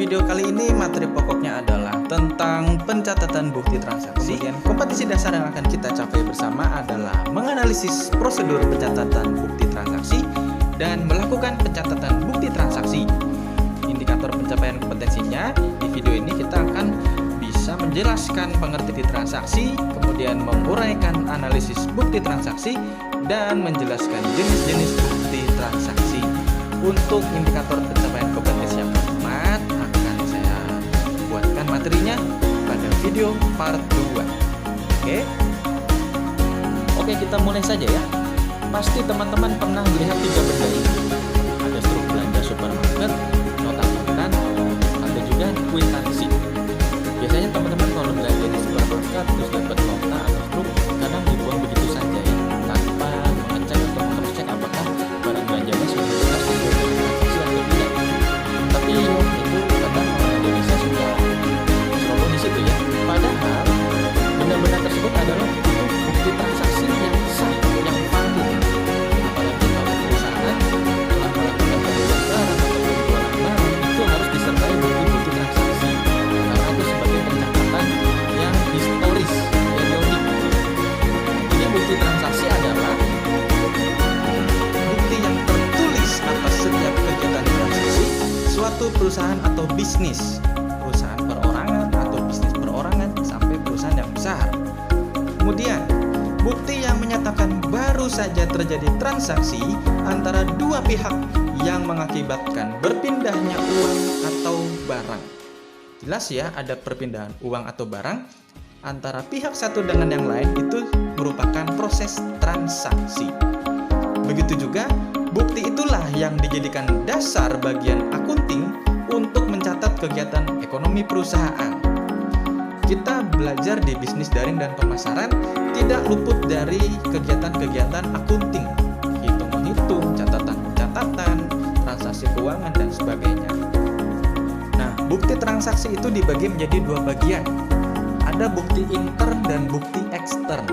video kali ini materi pokoknya adalah tentang pencatatan bukti transaksi. Kemudian kompetisi dasar yang akan kita capai bersama adalah menganalisis prosedur pencatatan bukti transaksi dan melakukan pencatatan bukti transaksi. Indikator pencapaian kompetensinya, di video ini kita akan bisa menjelaskan pengertian transaksi, kemudian menguraikan analisis bukti transaksi, dan menjelaskan jenis-jenis bukti transaksi. Untuk indikator pencapaian kompetensi yang keempat akan saya buatkan materinya pada video part 2. Oke, kita mulai saja ya. Pasti teman-teman pernah melihat 3 benda ini. Ada struk belanja supermarket, nota kontan, ada juga kwitansi. Biasanya teman-teman kalau belanja di supermarket terus dapat nota atau struk, kadang dibuang begitu saja ya, tanpa mengecek atau mengecek apakah barang belanjanya sudah jelas sesuai dengan transaksi atau tidak. Tapi itu kadang orang Indonesia suka ceroboh di situ ya. Padahal benda-benda tersebut adalah bukti transaksi yang sah, yang valid. Apalagi kalau perusahaan telah melakukan pembelian barang atau penjualan barang, itu harus disertai bukti-bukti transaksi, karena itu sebagai pencatatan yang historis, periodik. Jadi bukti transaksi adalah bukti yang tertulis atas setiap kegiatan transaksi suatu perusahaan atau bisnis, perusahaan perorangan atau bisnis perorangan sampai perusahaan yang besar. Kemudian bukti yang menyatakan baru saja terjadi transaksi antara dua pihak yang mengakibatkan berpindahnya uang atau barang. Jelas ya, ada perpindahan uang atau barang antara pihak satu dengan yang lain, itu merupakan proses transaksi. Begitu juga bukti itulah yang dijadikan dasar bagian akunting untuk mencatat kegiatan ekonomi perusahaan. Kita belajar di bisnis daring dan pemasaran tidak luput dari kegiatan-kegiatan akunting, hitung-hitung, catatan-catatan, transaksi keuangan, dan sebagainya. Nah, bukti transaksi itu dibagi menjadi 2 bagian. Ada bukti intern dan bukti ekstern.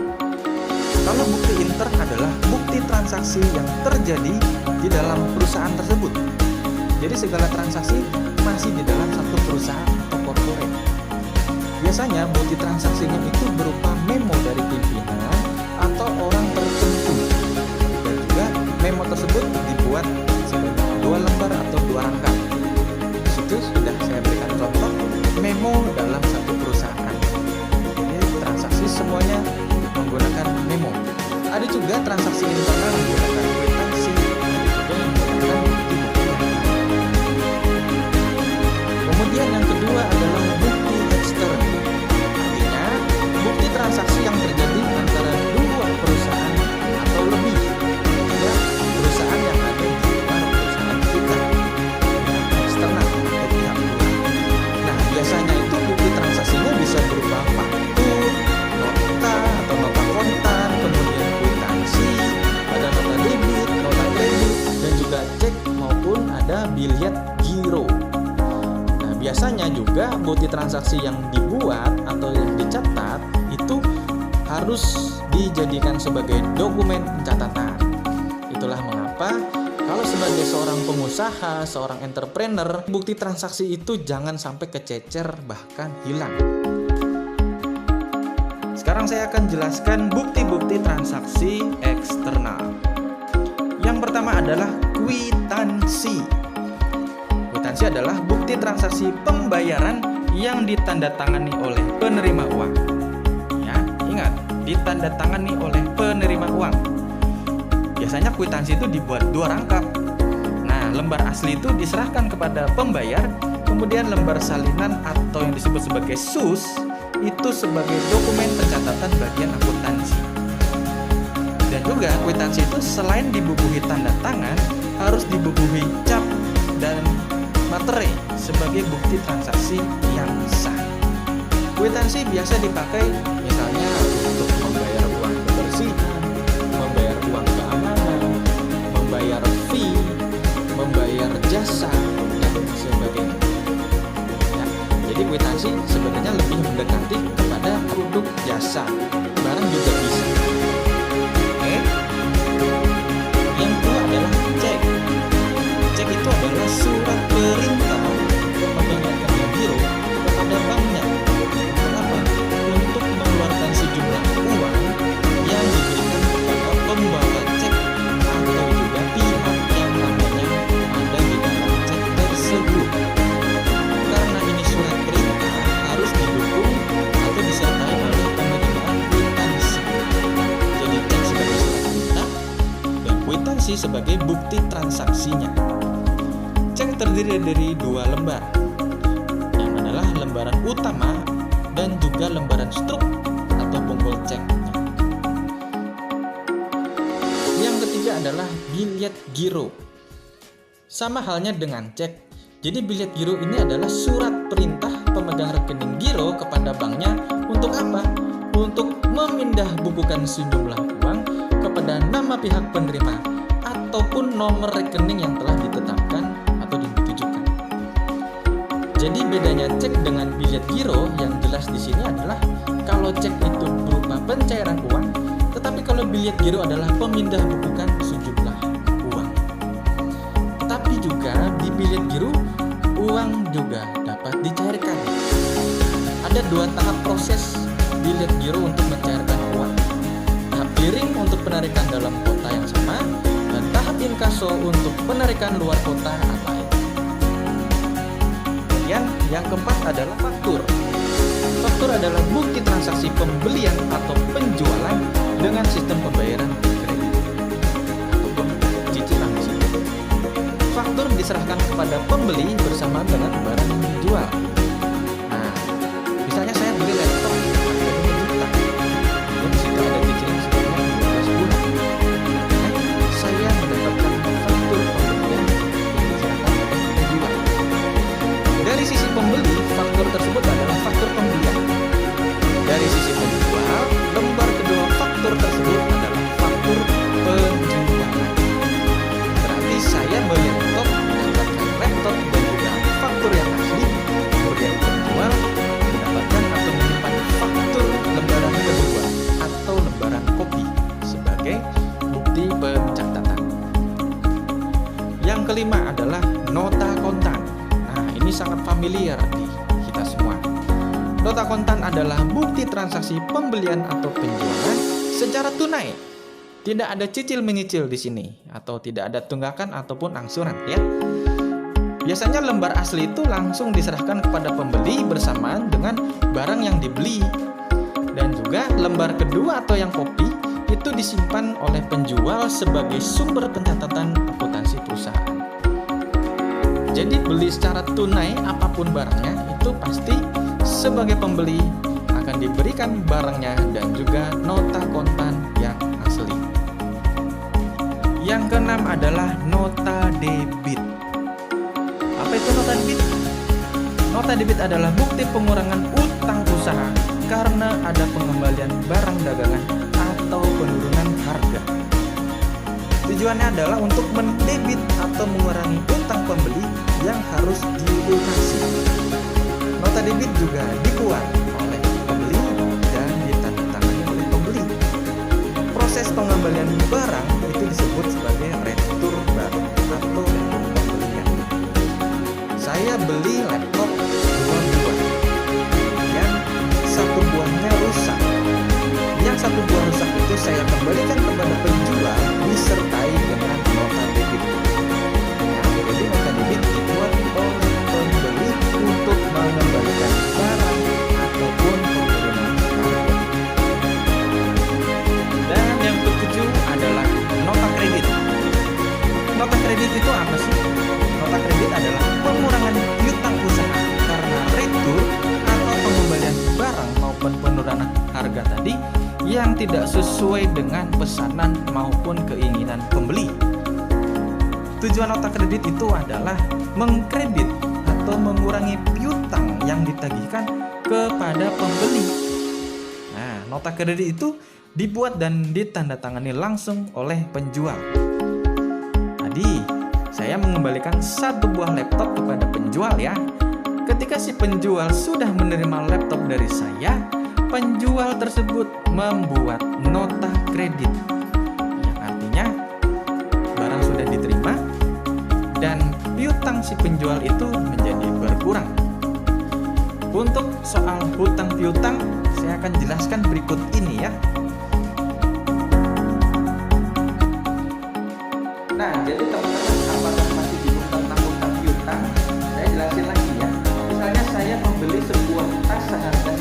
Kalau bukti intern adalah bukti transaksi yang terjadi di dalam perusahaan tersebut. Jadi segala transaksi masih di dalam satu perusahaan atau korporat. Biasanya bukti transaksinya itu berupa memo dari pimpinan atau orang tertentu. Dan juga memo tersebut dibuat sebanyak 2 lembar atau 2 rangkap. Di situ sudah saya berikan contoh memo dalam satu perusahaan. Ini transaksi semuanya menggunakan memo. Ada juga transaksi internal menggunakan kwitansi, ada juga yang menggunakan bukti-bukti yang lain. Kemudian yang kedua adalah bukti ekstern. Artinya bukti transaksi yang terjadi antara 2 perusahaan atau lebih, ya, perusahaan yang ada di luar perusahaan kita, eksternal atau pihak luar. Nah, biasanya itu bukti transaksinya bisa berupa faktur, nota atau nota kontan, kemudian kwitansi, ada nota debit, nota kredit, dan juga cek maupun ada biliet giro. Nah, biasanya juga bukti transaksi yang dibuat atau yang dicatat itu harus dijadikan sebagai dokumen pencatatan. Itulah mengapa kalau sebagai seorang pengusaha, seorang entrepreneur, bukti transaksi itu jangan sampai kececer bahkan hilang. Sekarang saya akan jelaskan bukti-bukti transaksi eksternal. Yang pertama adalah kwitansi. Kwitansi adalah bukti transaksi pembayaran yang ditandatangani oleh penerima uang. Ya, ingat, ditandatangani oleh penerima uang. Biasanya kwitansi itu dibuat 2 rangkap. Nah, lembar asli itu diserahkan kepada pembayar, kemudian lembar salinan atau yang disebut sebagai SUS itu sebagai dokumen pencatatan bagian akuntansi. Dan juga kwitansi itu selain dibubuhi tanda tangan, harus dibubuhi cap dan materai sebagai bukti transaksi yang sah. Kwitansi biasa dipakai misalnya untuk membayar uang kebersihan, membayar uang keamanan, membayar fee, membayar jasa, dan sebagainya. Ya, jadi kwitansi sebenarnya lebih mendekati kepada produk jasa, barang juga bisa. Yang kedua adalah cek. Cek itu adalah surat perintah untuk mengingatkan isi sebagai bukti transaksinya. Cek terdiri dari 2 lembar, yang adalah lembaran utama dan juga lembaran struk atau bonggol ceknya. Yang ketiga adalah bilet giro. Sama halnya dengan cek. Jadi bilet giro ini adalah surat perintah pemegang rekening giro kepada banknya untuk apa? Untuk memindah bukukan sejumlah uang kepada nama pihak penerima ataupun nomor rekening yang telah ditetapkan atau ditujukan. Jadi bedanya cek dengan bilet giro yang jelas di sini adalah kalau cek itu berupa pencairan uang, tetapi kalau bilet giro adalah pemindah bukukan sejumlah uang. Tetapi juga di bilet giro uang juga dapat dicairkan. Ada 2 tahap proses bilet giro untuk mencairkan uang. Tahap clearing untuk penarikan dalam kota yang sama dan tahap inkaso untuk penarikan luar kota lain. Kemudian yang keempat adalah faktur. Faktur adalah bukti transaksi pembelian atau penjualan dengan sistem pembayaran kredit ataupun cicilan di situ. Faktur diserahkan kepada pembeli bersama dengan barang yang dijual. Nah, misalnya saya beli laptop harganya 1 juta, dan di situ ada cicilan sebanyak 12 bulan. Saya mendapatkan faktur pembelian yang diserahkan kepada penjual. Dari sisi pembeli, faktur tersebut adalah faktur pembelian. Dari sisi penjual, lembar kedua faktur tersebut adalah faktur penjualan. Berarti saya beli laptop, mendapatkan laptop dan juga faktur yang asli, kemudian penjual mendapatkan atau menyimpan faktur lembaran kedua atau lembaran kopi sebagai bukti pencatatan. Yang kelima adalah nota kontan. Nah, ini sangat familiar di kita semua. Nota kontan adalah bukti transaksi pembelian atau penjualan secara tunai. Tidak ada cicil-menyicil di sini atau tidak ada tunggakan ataupun angsuran ya. Biasanya lembar asli itu langsung diserahkan kepada pembeli bersamaan dengan barang yang dibeli. Dan juga lembar kedua atau yang kopi itu disimpan oleh penjual sebagai sumber pencatatan akuntansi perusahaan. Jadi beli secara tunai apapun barangnya itu pasti sebagai pembeli akan diberikan barangnya dan juga nota kontan yang asli. Yang keenam adalah nota debit. Apa itu nota debit? Nota debit adalah bukti pengurangan utang usaha karena ada pengembalian barang dagangan atau penurunan harga. Tujuannya adalah untuk mendebit atau mengurangi utang pembeli yang harus dilunasi. Nota debit juga dibuat oleh pembeli dan ditandatangani oleh pembeli. Proses pengembalian barang itu disebut sebagai retur barang atau retur pembelian. Saya beli laptop 2 buah, kemudian 1 buahnya rusak. Yang 1 buah rusak itu saya kembalikan kepada penjual disertai dengan nota debit. Nah, jadi nota debit dibuat oleh pembeli untuk mengembalikan barang ataupun penurunan harga. Dan yang ketujuh adalah nota kredit. Nota kredit itu apa sih? Nota kredit adalah pengurangan piutang usaha karena retur atau pengembalian barang maupun penurunan harga tadi yang tidak sesuai dengan pesanan maupun keinginan pembeli. Tujuan nota kredit itu adalah mengkredit atau mengurangi piutang yang ditagihkan kepada pembeli. Nah, nota kredit itu dibuat dan ditandatangani langsung oleh penjual. Tadi saya mengembalikan 1 buah laptop kepada penjual ya. Ketika si penjual sudah menerima laptop dari saya, penjual tersebut membuat nota kredit yang artinya barang sudah diterima dan piutang si penjual itu menjadi berkurang. Untuk soal hutang piutang saya akan jelaskan berikut ini ya. Nah, jadi teman-teman, apakah masih bingung tentang hutang piutang? Saya jelasin lagi ya. Misalnya saya membeli sebuah tas seharga